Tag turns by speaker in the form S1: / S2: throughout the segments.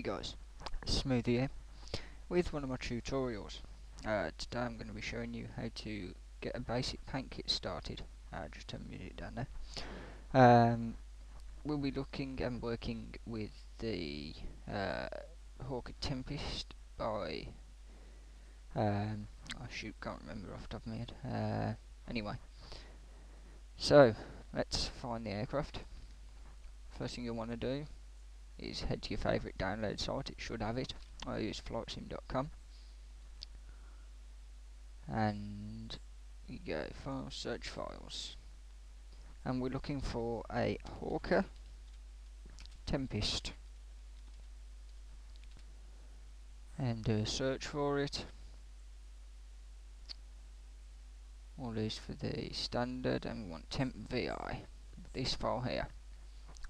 S1: guys, Smoothie here with one of my tutorials. Today I'm going to be showing you how to get a basic paint kit started. Just turn the music down there. We'll be looking and working with the Hawker Tempest by oh shoot, can't remember off the top of my head. Anyway, so let's find the aircraft. First thing you'll want to do is head to your favourite download site. It should have it. I use FS2004, and you go file, search files, and we're looking for a Hawker Tempest, and do a search for it. All these for the standard, and we want temp vi, this file here.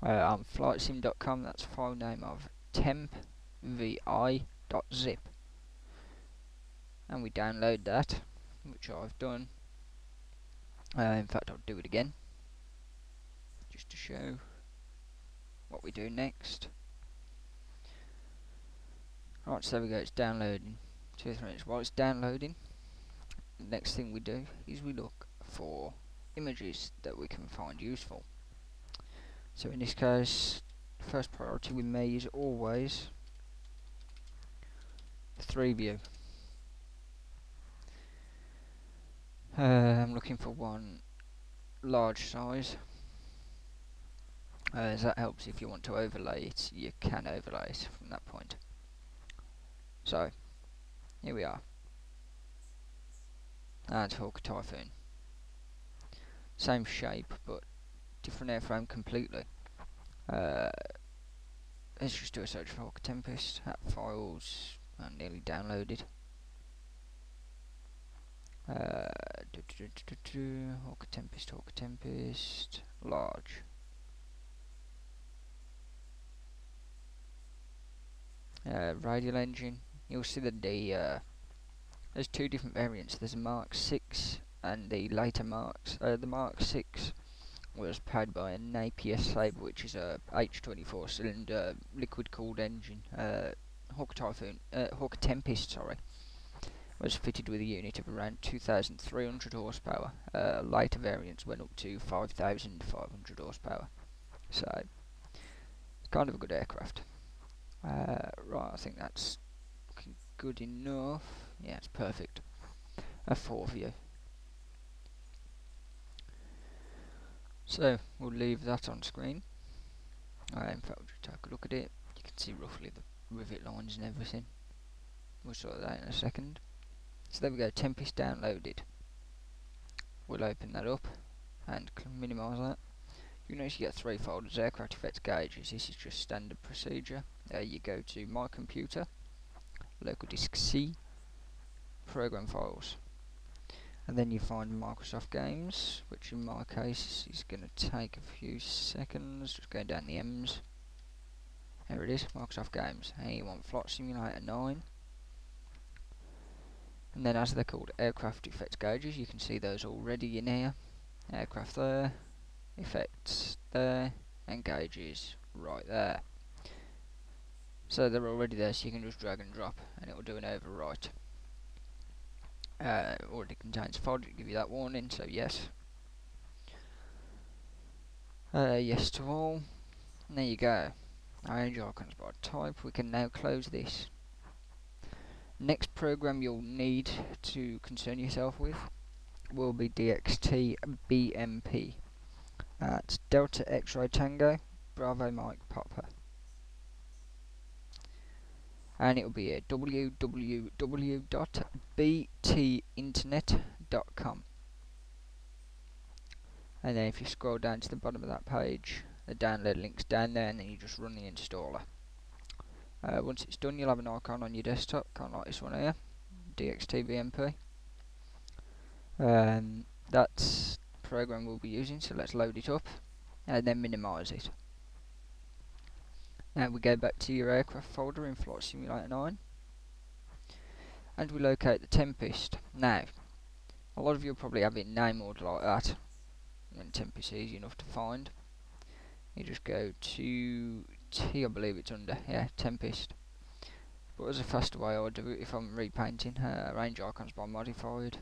S1: On flightsim.com, that's file name of tempvi.zip, and we download that, which I've done. In fact, I'll do it again just to show what we do next. Right, so there we go, it's downloading. 2 or 3 minutes. While it's downloading, the next thing we do is we look for images that we can find useful. So in this case, first priority with me is always the 3 view. I'm looking for one large size, as that helps. If you want to overlay it, you can overlay it from that point. So here we are. That's Hawker Typhoon. Same shape but different airframe completely. Let's just do a search for Hawker Tempest. That file's nearly downloaded. Hawker Tempest, large. Radial engine. You'll see that there's 2 different variants. There's a Mark 6 and the later Marks. The Mark 6 was powered by a Napier Sabre, which is a H24 cylinder liquid cooled engine. Hawker Tempest, sorry, was fitted with a unit of around 2,300 horsepower. Later variants went up to 5,500 horsepower. So it's kind of a good aircraft. Right, I think that's looking good enough. Yeah, it's perfect. A 4 view. So we'll leave that on screen. In fact, we'll just take a look at it. You can see roughly the rivet lines and everything. We'll sort that out in a second. So there we go, Tempest downloaded. We'll open that up and minimise that. You notice you get 3 folders: aircraft effects, gauges. This is just standard procedure. You go to My Computer, Local Disk C, Program Files, and then you find Microsoft Games, which in my case is going to take a few seconds. Just going down the M's. There it is, Microsoft Games. And you want Flight Simulator 9. And then, as they're called, aircraft effects gauges, you can see those already in here. Aircraft there, effects there, and gauges right there. So they're already there, so you can just drag and drop and it will do an overwrite. It already contains folder to give you that warning, so yes. Yes to all. And there you go. Arrange icons by type. We can now close this. Next program you'll need to concern yourself with will be DXT BMP. That's Delta X-Ray Tango Bravo Mike Papa, and it will be at www.btinternet.com. and then if you scroll down to the bottom of that page, the download link's down there, and then you just run the installer. Once it's done, you'll have an icon on your desktop, kind of like this one here, DXT BMP. That's the program we'll be using, so let's load it up and then minimise it. Now we go back to your aircraft folder in Flight Simulator 9, and we locate the Tempest. Now, a lot of you will probably have it name order like that, and Tempest is easy enough to find. You just go to T, I believe it's under, yeah, Tempest. but as a faster way I do it if I'm repainting, range icons by modified,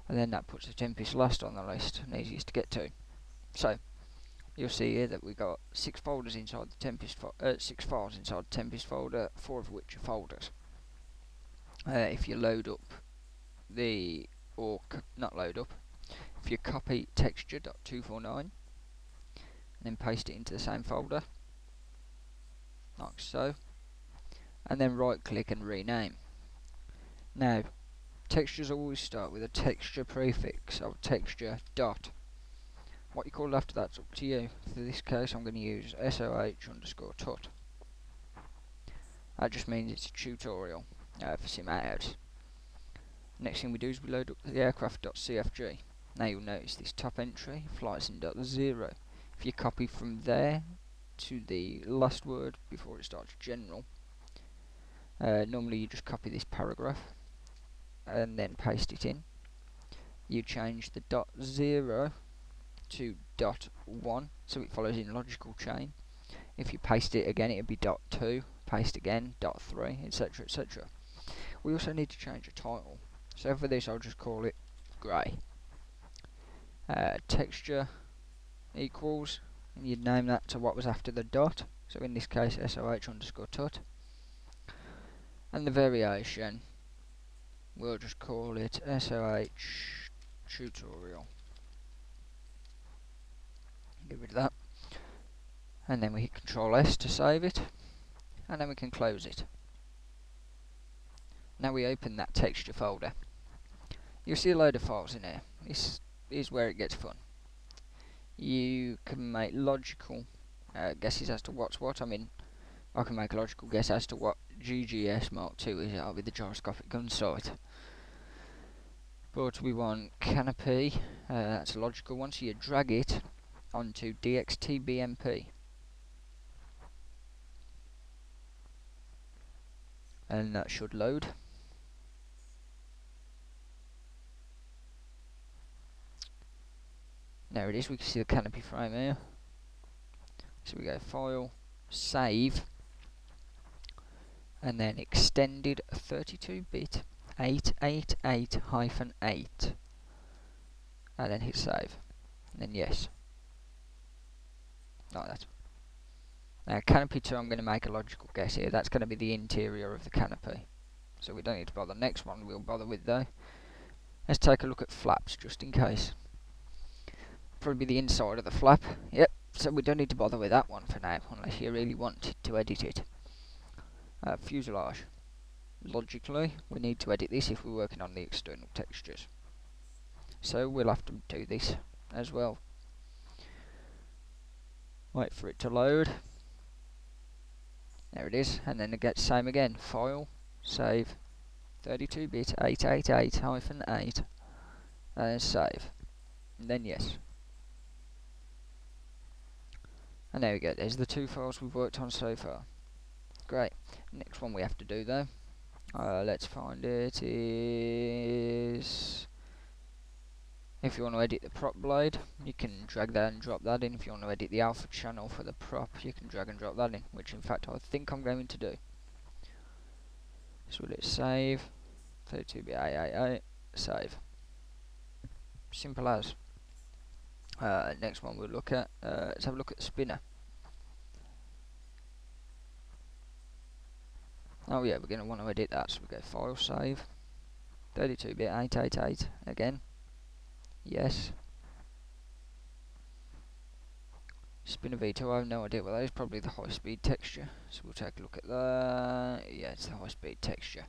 S1: and then that puts the Tempest last on the list and easiest to get to. So you'll see here that we got 6 folders inside the Tempest 6 files inside the Tempest folder, 4 of which are folders. If you load up the, not load up, if you copy texture.249 and then paste it into the same folder, like so, and then right click and rename. Now, textures always start with a texture prefix of texture dot. What you call after that's up to you. For this case I'm going to use SOH_tut. That just means it's a tutorial for sim out. Next thing we do is we load up the aircraft.cfg. Now you'll notice this top entry, flightsim.0. If you copy from there to the last word before it starts general, normally you just copy this paragraph and then paste it in. You change the .0 to .1 so it follows in logical chain. If you paste it again it'll be .2, paste again, .3, etc, etc. We also need to change a title, so for this I'll just call it grey. Texture equals, and you'd name that to what was after the dot, so in this case SOH_tut, and the variation we'll just call it SOH tutorial. Get rid of that, and then we hit Control S to save it, and then we can close it. Now we open that texture folder. You'll see a load of files in here. This is where it gets fun. You can make logical guesses as to what's what. I mean, I can make a logical guess as to what GGS Mark II is. That'll be the gyroscopic gun sight. But we want canopy. That's a logical one. So you drag it onto DXTBMP. And that should load. There it is, we can see the canopy frame here. So we go File, Save, and then Extended 32-bit 888-8, and then hit Save, and then Yes. Like that. Now canopy 2, I'm going to make a logical guess here. That's going to be the interior of the canopy, so we don't need to bother. Next one we'll bother with though. Let's take a look at flaps just in case. Probably the inside of the flap. Yep, so we don't need to bother with that one for now, unless you really want to edit it. Fuselage. Logically, we need to edit this if we're working on the external textures. So we'll have to do this as well. Wait for it to load. There it is, and then it gets same again. File, Save, 32-bit 888-8, and then Save, and then Yes. And there we go, there's the 2 files we've worked on so far. Great. Next one we have to do though, let's find it, is if you want to edit the prop blade, you can drag that and drop that in. If you want to edit the alpha channel for the prop, you can drag and drop that in, which in fact I think I'm going to do. So let's save, 32-bit 888, save. Simple as. Next one we'll look at, let's have a look at the spinner. Oh yeah, we're going to want to edit that, so we go File, Save, 32-bit 888 again, Yes. Spinner V2, I have no idea what that is, probably the high speed texture, so we'll take a look at that. Yeah, it's the high speed texture.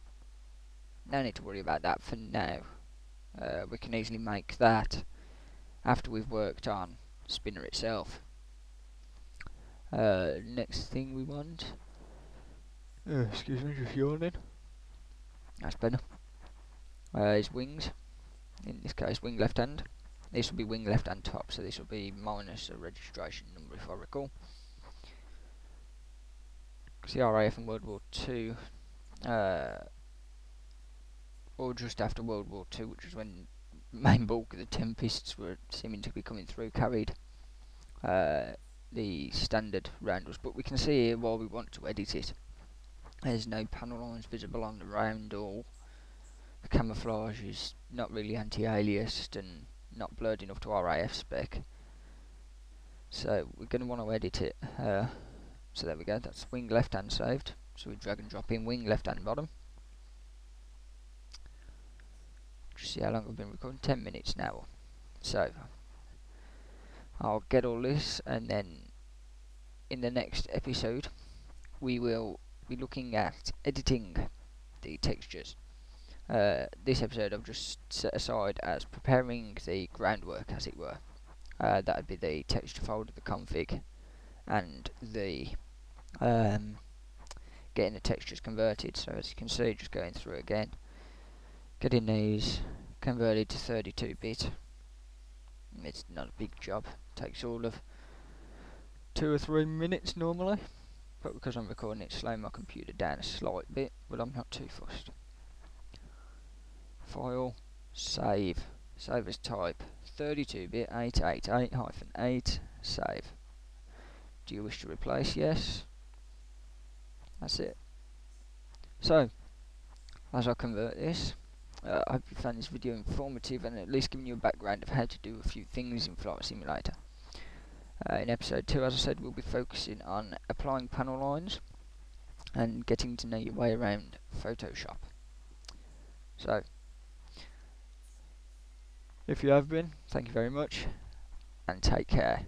S1: No need to worry about that for now. We can easily make that after we've worked on spinner itself. Next thing we want, excuse me, just yawning. That's better. Is wings. In this case, wing left hand. This will be wing left hand top, so this will be minus a registration number if I recall. Because the RAF in World War II, or just after World War II, which is when the main bulk of the Tempests were seeming to be coming through, carried the standard roundels. But we can see here while we want to edit it, There's no panel lines visible on the round, or the camouflage is not really anti-aliased and not blurred enough to our AF spec. So we're going to want to edit it. So there we go, that's wing left hand saved. So we drag and drop in wing left hand bottom. Just see how long I've been recording, 10 minutes now. So I'll get all this, and then in the next episode we will be looking at editing the textures. This episode I've just set aside as preparing the groundwork, as it were. That would be the texture folder, the config, and the getting the textures converted. So as you can see, just going through again, getting these converted to 32-bit. It's not a big job, it takes all of 2 or 3 minutes normally, but because I'm recording it, slow my computer down a slight bit, but I'm not too fussed. File, save, save as type 32-bit 888-8, save. Do you wish to replace? Yes. That's it. So, as I convert this, I hope you found this video informative and at least giving you a background of how to do a few things in Flight Simulator. In episode 2, as I said, we'll be focusing on applying panel lines and getting to know your way around Photoshop. So, if you have been, thank you very much and take care.